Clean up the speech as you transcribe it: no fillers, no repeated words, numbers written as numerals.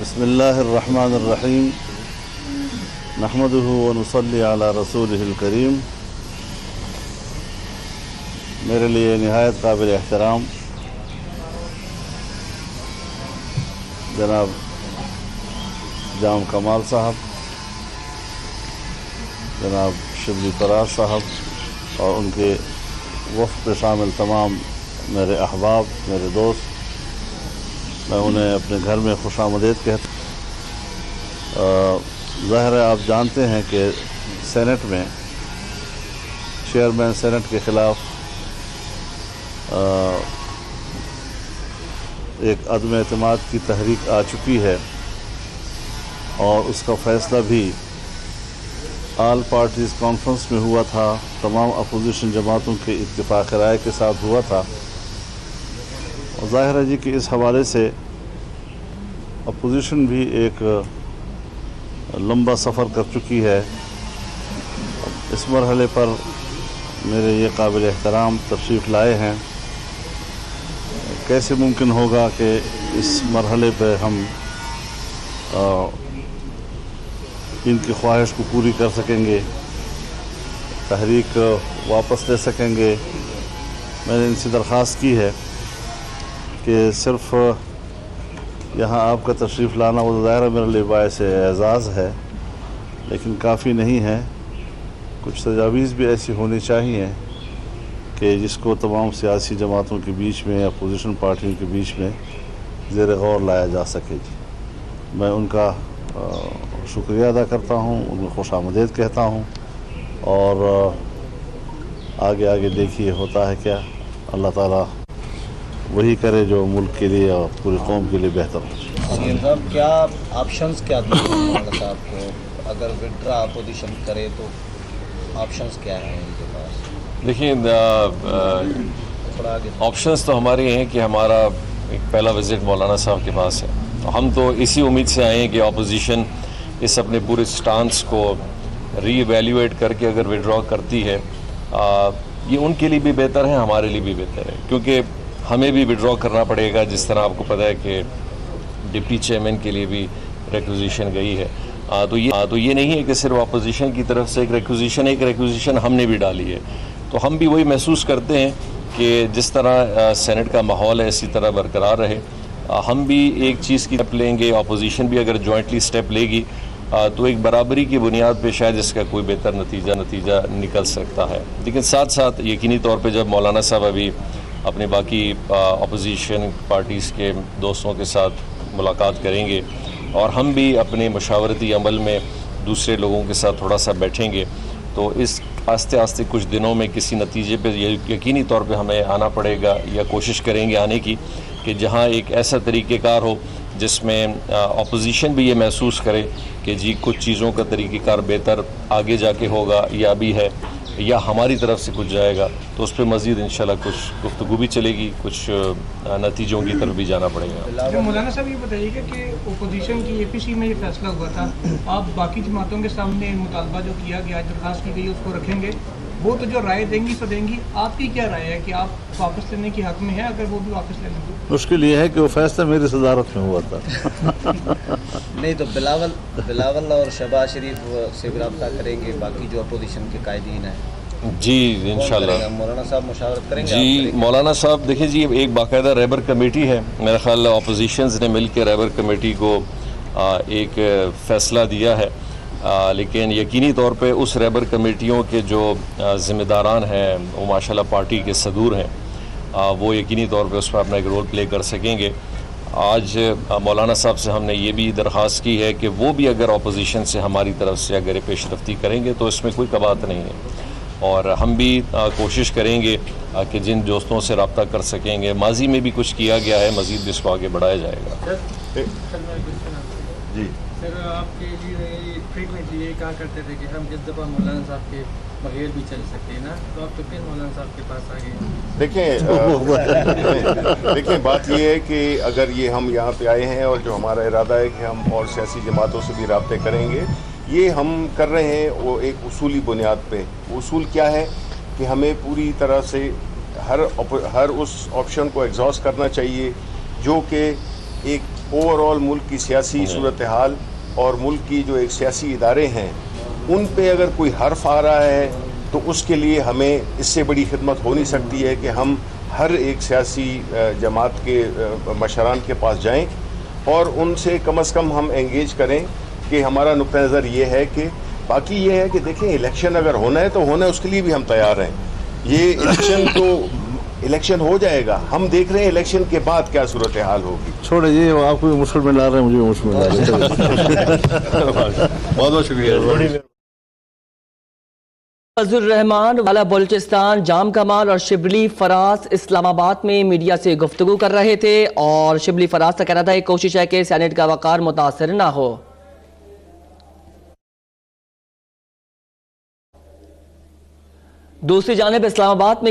بسم اللہ الرحمن الرحیم نحمدہ ونصلی علی رسولہ الکریم. میرے لیے نہایت قابل احترام جناب جام کمال صاحب، جناب شبلی فراز صاحب اور ان کے وفد میں شامل تمام میرے احباب، میرے دوست، میں انہیں اپنے گھر میں خوش آمدید کہتا ہوں. ظاہر ہے آپ جانتے ہیں کہ سینٹ میں چیئرمین سینٹ کے خلاف ایک عدم اعتماد کی تحریک آ چکی ہے اور اس کا فیصلہ بھی آل پارٹیز کانفرنس میں ہوا تھا، تمام اپوزیشن جماعتوں کے اتفاق رائے کے ساتھ ہوا تھا. اور ظاہر ہے جی کہ اس حوالے سے اپوزیشن بھی ایک لمبا سفر کر چکی ہے. اس مرحلے پر میرے یہ قابل احترام تشریف لائے ہیں. کیسے ممکن ہوگا کہ اس مرحلے پہ ہم ان کی خواہش کو پوری کر سکیں گے، تحریک واپس لے سکیں گے. میں نے ان سے درخواست کی ہے کہ صرف یہاں آپ کا تشریف لانا وہ ظاہر میرے لیے باعث اعزاز ہے، لیکن کافی نہیں ہے. کچھ تجاویز بھی ایسی ہونی چاہیے کہ جس کو تمام سیاسی جماعتوں کے بیچ میں، اپوزیشن پارٹیوں کے بیچ میں زیر غور لایا جا سکے. جی میں ان کا شکریہ ادا کرتا ہوں، ان کو خوش آمدید کہتا ہوں، اور آگے دیکھیے ہوتا ہے کیا. اللہ تعالیٰ وہی کرے جو ملک کے لیے اور پوری قوم کے لیے بہتر ہو. سی ایم صاحب کیا آپشنز کیا دیں مولانا صاحب کو؟ اگر وڈرا اپوزیشن کرے تو آپشنز کیا ہیں ان کے پاس؟ دیکھیے آپشنز تو ہمارے ہیں کہ ہمارا ایک پہلا وزٹ مولانا صاحب کے پاس ہے. ہم تو اسی امید سے آئے ہیں کہ اپوزیشن اس اپنے پورے سٹانس کو ری ایویلیویٹ کر کے اگر وڈرا کرتی ہے، یہ ان کے لیے بھی بہتر ہے، ہمارے لیے بھی بہتر ہے، کیونکہ ہمیں بھی وڈرا کرنا پڑے گا. جس طرح آپ کو پتہ ہے کہ ڈپٹی چیئرمین کے لیے بھی ریکوزیشن گئی ہے. تو یہ نہیں ہے کہ صرف اپوزیشن کی طرف سے ایک ریکوزیشن ہم نے بھی ڈالی ہے. تو ہم بھی وہی محسوس کرتے ہیں کہ جس طرح سینٹ کا ماحول ہے اسی طرح برقرار رہے. ہم بھی ایک چیز کی اسٹیپ لیں گے، اپوزیشن بھی اگر جوائنٹلی اسٹیپ لے گی تو ایک برابری کی بنیاد پہ شاید اس کا کوئی بہتر نتیجہ نکل سکتا ہے. لیکن ساتھ ساتھ یقینی طور پہ جب مولانا صاحب ابھی اپنے باقی اپوزیشن پارٹیز کے دوستوں کے ساتھ ملاقات کریں گے اور ہم بھی اپنے مشاورتی عمل میں دوسرے لوگوں کے ساتھ تھوڑا سا بیٹھیں گے، تو اس آہستہ کچھ دنوں میں کسی نتیجے پہ یقینی طور پہ ہمیں آنا پڑے گا، یا کوشش کریں گے آنے کی کہ جہاں ایک ایسا طریقہ کار ہو جس میں اپوزیشن بھی یہ محسوس کرے کہ جی کچھ چیزوں کا طریقہ کار بہتر آگے جا کے ہوگا یا بھی ہے، یا ہماری طرف سے کچھ جائے گا، تو اس پہ مزید انشاءاللہ کچھ گفتگو بھی چلے گی، کچھ نتیجوں کی طرف بھی جانا پڑے گا. مولانا صاحب یہ بتائیے گا کہ اپوزیشن کی اے پی سی میں یہ فیصلہ ہوا تھا، آپ باقی جماعتوں کے سامنے مطالبہ جو کیا گیا، درخواست کی گئی اس کو رکھیں گے، وہ تو جو رائے دیں گی سو دیں گی. آپ کی کیا رائے ہے کہ آپ واپس لینے کی حق میں ہیں اگر وہ بھی واپس لے لیں گے؟ مشکل یہ ہے کہ وہ فیصلہ میری صدارت میں ہوا تھا. نہیں تو بلاول اور شہباز شریف سے بھی رابطہ کریں گے، باقی جو اپوزیشن کے قائدین ہیں. جی انشاءاللہ مولانا صاحب مشاورت کریں گے؟ جی مولانا صاحب دیکھیں جی ایک باقاعدہ ریبر کمیٹی ہے، میرا خیال ہے اپوزیشنز نے مل کے ریبر کمیٹی کو ایک فیصلہ دیا ہے، لیکن یقینی طور پہ اس ریبر کمیٹیوں کے جو ذمہ داران ہیں وہ ماشاءاللہ پارٹی کے صدور ہیں، وہ یقینی طور پہ اس پر اپنا ایک رول پلے کر سکیں گے. آج مولانا صاحب سے ہم نے یہ بھی درخواست کی ہے کہ وہ بھی اگر اپوزیشن سے ہماری طرف سے اگر پیش رفتی کریں گے تو اس میں کوئی کبات نہیں ہے، اور ہم بھی کوشش کریں گے کہ جن دوستوں سے رابطہ کر سکیں گے. ماضی میں بھی کچھ کیا گیا ہے، مزید بھی اس کو آگے بڑھایا جائے گا. جی سر آپ کے لیے فریکوینٹلی یہ کہا کرتے تھے کہ ہم جس دفعہ مولانا صاحب کے بغیر بھی چل سکتے ہیں نا، تو آپ تو پھر مولانا صاحب کے پاس آ گئے. دیکھیں بات یہ ہے کہ اگر یہ ہم یہاں پہ آئے ہیں اور جو ہمارا ارادہ ہے کہ ہم اور سیاسی جماعتوں سے بھی رابطے کریں گے، یہ ہم کر رہے ہیں وہ ایک اصولی بنیاد پہ. اصول کیا ہے کہ ہمیں پوری طرح سے ہر اس آپشن کو ایگزاسٹ کرنا چاہیے جو کہ ایک اوور آل ملک کی سیاسی صورتحال اور ملک کی جو ایک سیاسی ادارے ہیں ان پہ اگر کوئی حرف آ رہا ہے تو اس کے لیے ہمیں اس سے بڑی خدمت ہو نہیں سکتی ہے کہ ہم ہر ایک سیاسی جماعت کے مشران کے پاس جائیں اور ان سے کم از کم ہم انگیج کریں کہ ہمارا نقطہ نظر یہ ہے کہ باقی یہ ہے کہ دیکھیں الیکشن اگر ہونا ہے تو ہونا ہے، اس کے لیے بھی ہم تیار ہیں. یہ الیکشن ہو جائے گا، ہم دیکھ رہے ہیں الیکشن کے بعد کیا صورتحال ہوگی. چھوڑے یہ آپ کو بھی مشکل میں لا رہے ہیں، مجھے بھی مشکل میں لا رہے ہیں. بہت بہت شکریہ. فضل الرحمان والا بلوچستان جام کمال اور شبلی فراز اسلام آباد میں میڈیا سے گفتگو کر رہے تھے، اور شبلی فراز کا کہنا تھا ایک کوشش ہے کہ سینٹ کا وقار متاثر نہ ہو. دوسری جانب اسلام آباد میں